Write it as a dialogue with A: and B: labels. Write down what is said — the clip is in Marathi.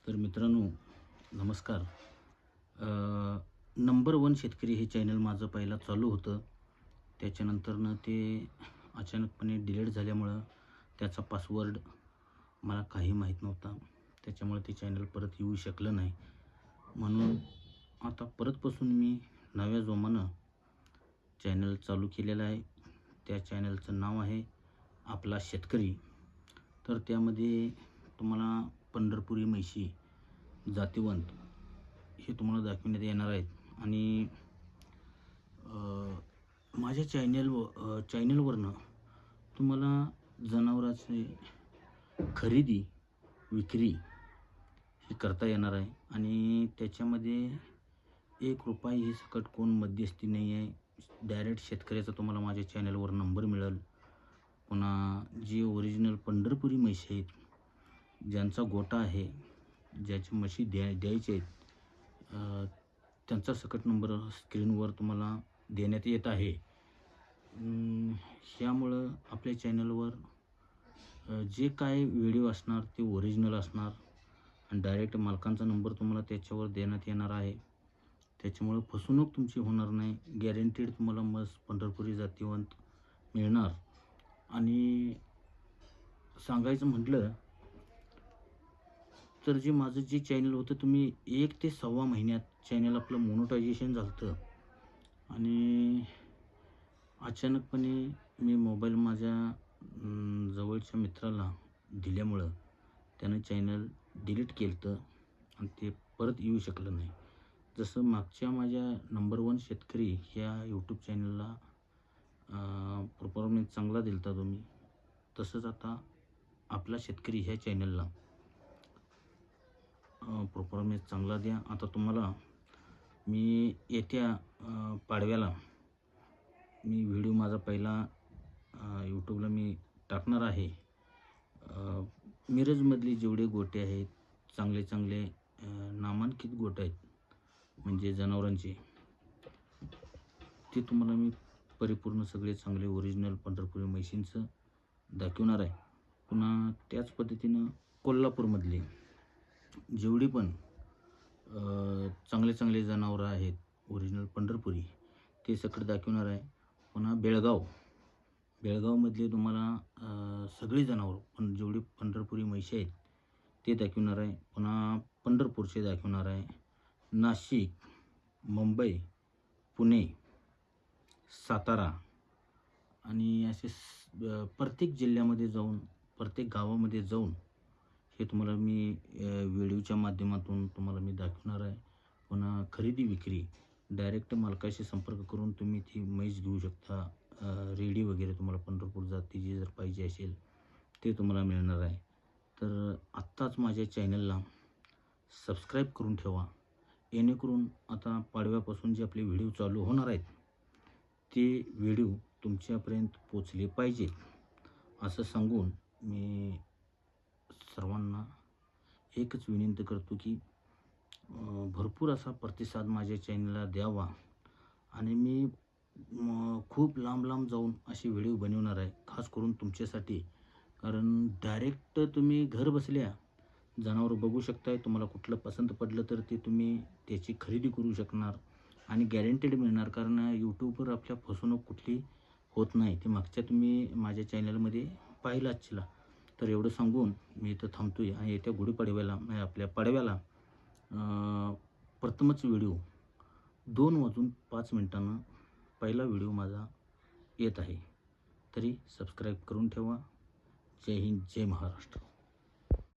A: तर मित्रांनो नमस्कार. नंबर वन शेतकरी हे चॅनल माझं पहिला चालू होतं. त्याच्यानंतरनं ते अचानकपणे डिलीट झाल्यामुळं त्याचा पासवर्ड मला काही माहीत नव्हता. त्याच्यामुळे ते चॅनल परत येऊ शकलं नाही. म्हणून आता परतपासून मी नव्या जोमानं चॅनल चालू केलेलं आहे. त्या चॅनलचं नाव आहे आपला शेतकरी. तर त्यामध्ये तुम्हाला पंढरपुरी म्हैशी जातीवंत हे तुम्हाला दाखवण्यात येणार आहेत. आणि माझ्या चॅनलवरनं तुम्हाला जनावरांची खरेदी विक्री हे करता येणार आहे. आणि त्याच्यामध्ये ₹1 सकट कोण मध्यस्थी नाही आहे. डायरेक्ट शेतकऱ्याचा तुम्हाला माझ्या चॅनलवर नंबर मिळेल. पुन्हा जे ओरिजिनल पंढरपुरी म्हशी आहेत, ज्यांचा गोठा आहे, ज्याची म्हशी द्यायचे आहेत, त्यांचा सकट नंबर स्क्रीनवर तुम्हाला देण्यात येत आहे. ह्यामुळं आपल्या चॅनलवर जे काय व्हिडिओ असणार ते ओरिजिनल असणार आणि डायरेक्ट मालकांचा नंबर तुम्हाला त्याच्यावर देण्यात येणार आहे. त्याच्यामुळं फसवणूक तुमची होणार नाही. गॅरंटीड तुम्हाला म्हस पंढरपुरी जातीवंत मिळणार. आणि सांगायचं म्हटलं तर माझं जे चॅनल होतं, तुम्ही 1 ते 1.25 महिन्यात चॅनल आपलं मोनेटायझेशन झालं होतं. आणि अचानकपणे मी मोबाईल माझ्या जवळच्या मित्राला दिल्यामुळं त्यानं चॅनल डिलीट केलं होतं आणि ते परत येऊ शकलं नाही. जसं मागच्या माझ्या नंबर वन शेतकरी ह्या यूट्यूब चॅनलला परफॉर्मन्स चांगला दिला होता तुम्ही, तसंच आता आपला शेतकरी ह्या चॅनलला परफॉर्मन्स चांगला द्या. आता तुम्हाला मी येत्या पाडव्याला मी व्हिडिओ माझा पहिला यूट्यूबला मी टाकणार आहे. मिरजमधले जेवढे गोटे आहेत, चांगले नामांकित गोटे आहेत म्हणजे जनावरांचे, ते तुम्हाला मी परिपूर्ण सगळे चांगले ओरिजिनल पंढरपुरी म्हशींचं दाखवणार आहे. पुन्हा त्याच पद्धतीनं कोल्हापूरमधले जेवढी पण चांगले जनावरं आहेत ओरिजिनल पंढरपुरी, ते सकट दाखवणार आहे. पुन्हा बेळगावमधले तुम्हाला सगळी जनावरं पण जेवढी पंढरपुरी म्हशी आहेत ते दाखवणार आहे. पुन्हा पंढरपूरचे दाखवणार आहे. नाशिक, मुंबई, पुणे, सातारा आणि असे प्रत्येक जिल्ह्यामध्ये जाऊन, प्रत्येक गावामध्ये जाऊन हे तुम्हाला मी व्हिडिओच्या माध्यमातून तुम्हाला मी दाखवणार आहे. पुन्हा खरेदी विक्री डायरेक्ट मालकाशी संपर्क करून तुम्ही ती म्हैस घेऊ शकता. रेडी वगैरे तुम्हाला पंढरपूर जातीची जर पाहिजे असेल ते तुम्हाला मिळणार आहे. तर आत्ताच माझ्या चॅनलला सबस्क्राईब करून ठेवा, जेणेकरून आता पाडव्यापासून जे आपले व्हिडिओ चालू होणार आहेत ते व्हिडिओ तुमच्यापर्यंत पोचले पाहिजेत. असं सांगून मी सर्वांना एकच विनंती करतो की भरपूर असा प्रतिसाद माझ्या चॅनलला द्यावा. आणि मी खूप लांब जाऊन असे व्हिडिओ बनवणार आहे, खास करून तुमच्यासाठी. कारण डायरेक्ट तुम्ही घर बसल्या जनावर बघू शकताय. तुम्हाला कुठलं पसंत पडलं तर ते तुम्ही त्याची खरेदी करू शकणार आणि गॅरंटेड मिळणार. कारण यूट्यूबवर आपल्या फसवणूक कुठली होत नाही. ते मागच्या तुम्ही माझ्या चॅनलमध्ये पाहिलं असशील. तर एवढं सांगून मी इथं थांबतोय. आणि येत्या गुढीपाडव्याला आपल्या पाडव्याला प्रथमच व्हिडिओ 2:05 पहिला व्हिडिओ माझा येत आहे. तरी सबस्क्राईब करून ठेवा. जय हिंद, जय महाराष्ट्र.